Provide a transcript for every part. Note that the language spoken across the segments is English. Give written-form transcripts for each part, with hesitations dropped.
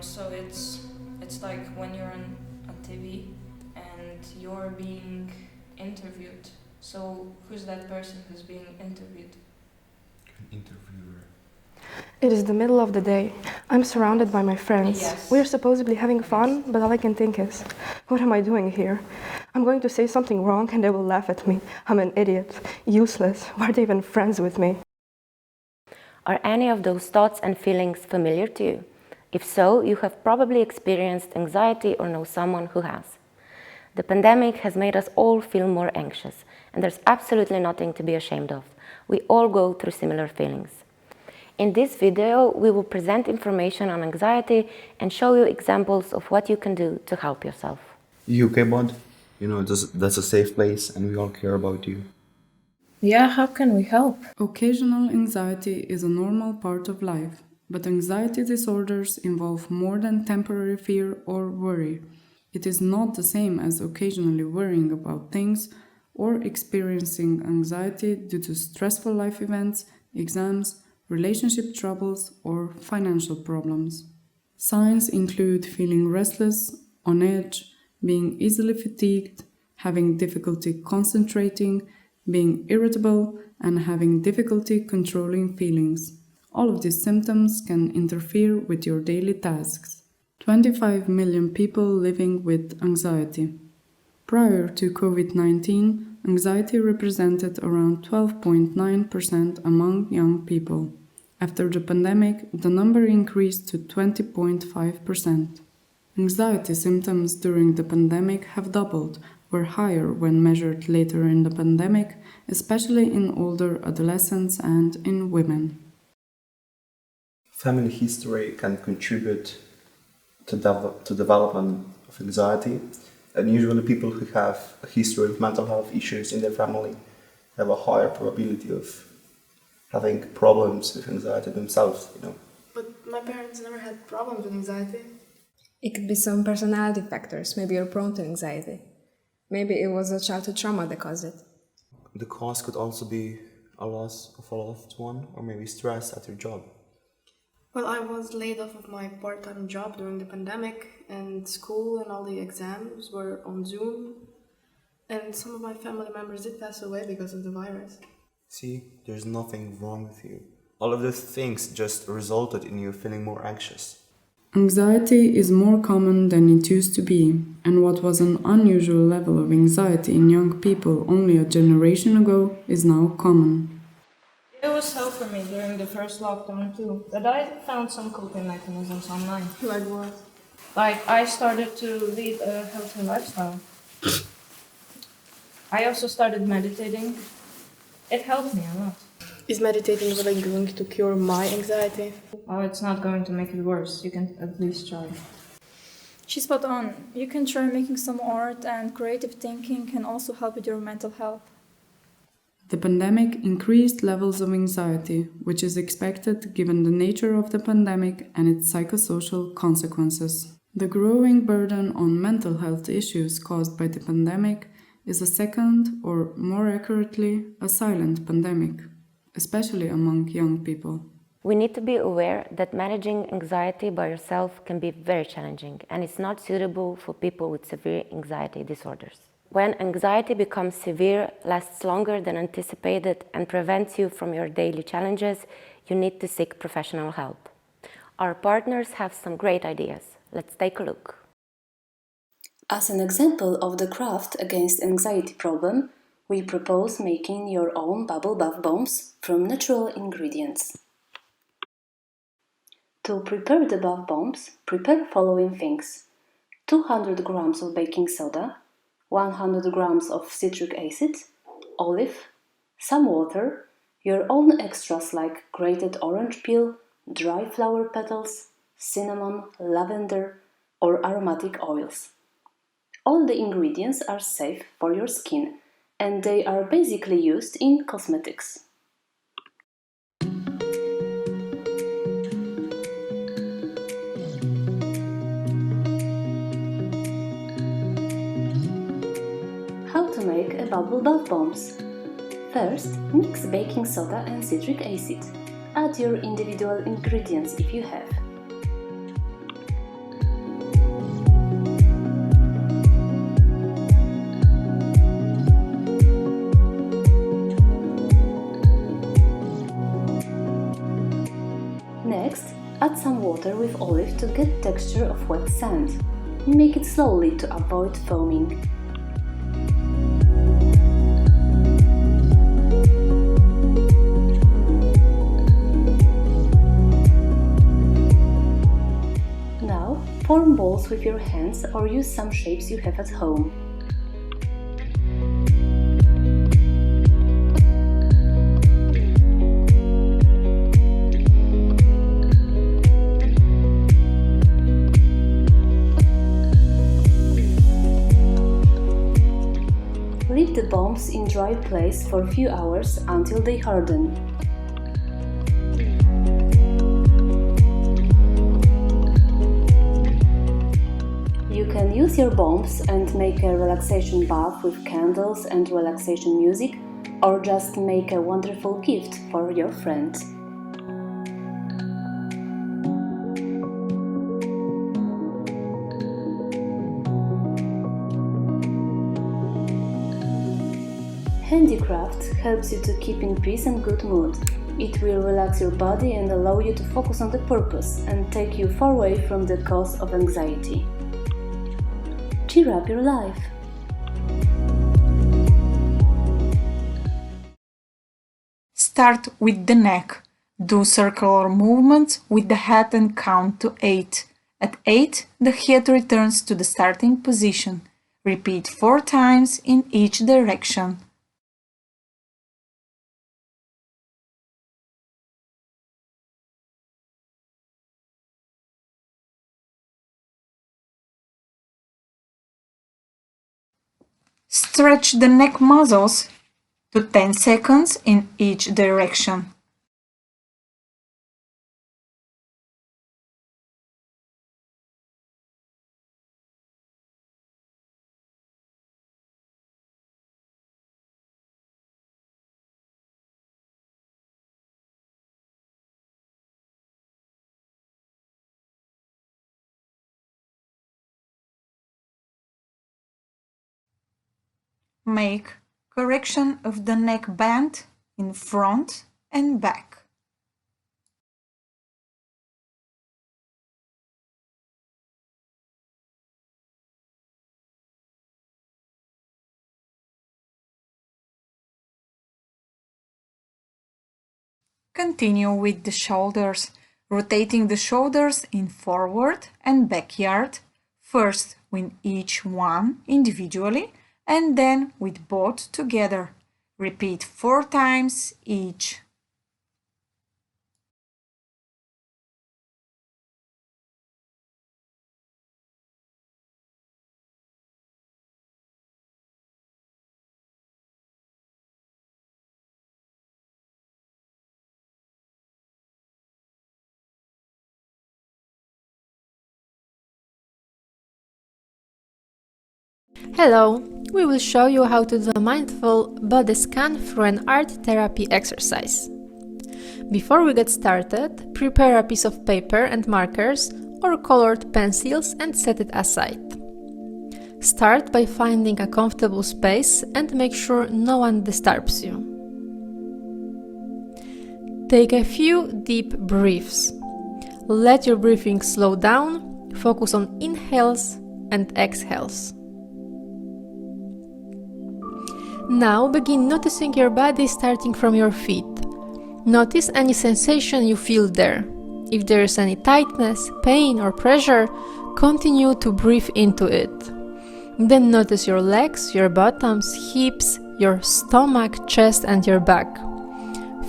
So it's like when you're on TV and you're being interviewed. So who's that person who's being interviewed? Interviewer. It is the middle of the day. I'm surrounded by my friends. Yes. We're supposedly having fun, but all I can think is, what am I doing here? I'm going to say something wrong and they will laugh at me. I'm an idiot, useless. Why are they even friends with me? Are any of those thoughts and feelings familiar to you? If so, you have probably experienced anxiety or know someone who has. The pandemic has made us all feel more anxious, and there's absolutely nothing to be ashamed of. We all go through similar feelings. In this video, we will present information on anxiety and show you examples of what you can do to help yourself. UK Bod, that's a safe place and we all care about you. Yeah, how can we help? Occasional anxiety is a normal part of life, but anxiety disorders involve more than temporary fear or worry. It is not the same as occasionally worrying about things or experiencing anxiety due to stressful life events, exams, relationship troubles, or financial problems. Signs include feeling restless, on edge, being easily fatigued, having difficulty concentrating, being irritable, and having difficulty controlling feelings. All of these symptoms can interfere with your daily tasks. 25 million people living with anxiety. Prior to COVID-19, anxiety represented around 12.9% among young people. After the pandemic, the number increased to 20.5%. Anxiety symptoms during the pandemic have doubled, were higher when measured later in the pandemic, especially in older adolescents and in women. Family history can contribute to development of anxiety, and usually people who have a history of mental health issues in their family have a higher probability of having problems with anxiety themselves. But my parents never had problems with anxiety. It could be some personality factors. Maybe you're prone to anxiety. Maybe it was a childhood trauma that caused it. The cause could also be a loss of a loved one, or maybe stress at your job. Well, I was laid off of my part-time job during the pandemic, and school and all the exams were on Zoom, and some of my family members did pass away because of the virus. See, there's nothing wrong with you. All of those things just resulted in you feeling more anxious. Anxiety is more common than it used to be, and what was an unusual level of anxiety in young people only a generation ago is now common. It was help for me during the first lockdown too, but I found some coping mechanisms online. Like what? Like I started to lead a healthy lifestyle. I also started meditating. It helped me a lot. Is meditating really going to cure my anxiety? Oh, it's not going to make it worse. You can at least try. She's spot on. You can try making some art, and creative thinking can also help with your mental health. The pandemic increased levels of anxiety, which is expected given the nature of the pandemic and its psychosocial consequences. The growing burden on mental health issues caused by the pandemic is a second, or more accurately, a silent pandemic, especially among young people. We need to be aware that managing anxiety by yourself can be very challenging, and it's not suitable for people with severe anxiety disorders. When anxiety becomes severe, lasts longer than anticipated, and prevents you from your daily challenges, you need to seek professional help. Our partners have some great ideas. Let's take a look. As an example of the craft against anxiety problem, we propose making your own bubble bath bombs from natural ingredients. To prepare the bath bombs, prepare following things: 200 grams of baking soda, 100 grams of citric acid, olive, some water, your own extras like grated orange peel, dry flower petals, cinnamon, lavender, or aromatic oils. All the ingredients are safe for your skin, and they are basically used in cosmetics. How to make a bubble bath bombs? First, mix baking soda and citric acid. Add your individual ingredients if you have. some water with olive to get texture of wet sand. Make it slowly to avoid foaming. Now, form balls with your hands or use some shapes you have at home. Leave the bombs in dry place for a few hours until they harden. You can use your bombs and make a relaxation bath with candles and relaxation music, or just make a wonderful gift for your friend. Handicraft helps you to keep in peace and good mood. It will relax your body and allow you to focus on the purpose and take you far away from the cause of anxiety. Cheer up your life! Start with the neck. Do circular movements with the head and count to 8. At 8, the head returns to the starting position. Repeat 4 times in each direction. Stretch the neck muscles to 10 seconds in each direction. Make correction of the neck bend in front and back. Continue with the shoulders, rotating the shoulders in forward and backyard, first with each one individually, and then with both together. Repeat 4 times each. Hello! We will show you how to do a mindful body scan through an art therapy exercise. Before we get started, prepare a piece of paper and markers or colored pencils and set it aside. Start by finding a comfortable space and make sure no one disturbs you. Take a few deep breaths. Let your breathing slow down, focus on inhales and exhales. Now begin noticing your body starting from your feet. Notice any sensation you feel there. If there is any tightness, pain or pressure, continue to breathe into it. Then notice your legs, your bottoms, hips, your stomach, chest and your back.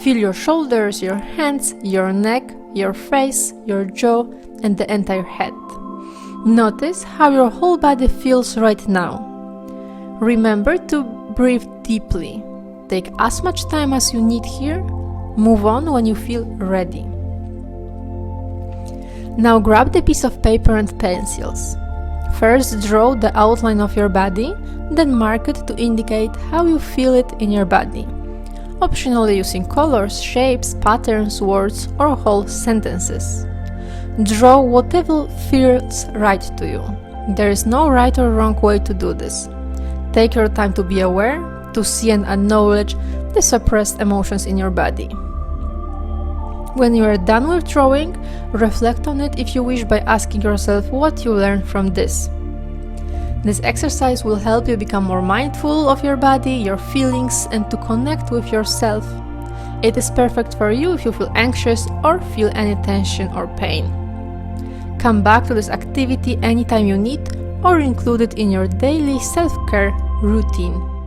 Feel your shoulders, your hands, your neck, your face, your jaw and the entire head. Notice how your whole body feels right now. Remember to breathe deeply. Take as much time as you need here. Move on when you feel ready. Now grab the piece of paper and pencils. First draw the outline of your body, then mark it to indicate how you feel it in your body. Optionally using colors, shapes, patterns, words or whole sentences. Draw whatever feels right to you. There is no right or wrong way to do this. Take your time to be aware, to see and acknowledge the suppressed emotions in your body. When you are done with drawing, reflect on it if you wish by asking yourself what you learned from this. This exercise will help you become more mindful of your body, your feelings, and to connect with yourself. It is perfect for you if you feel anxious or feel any tension or pain. Come back to this activity anytime you need or include it in your daily self-care routine.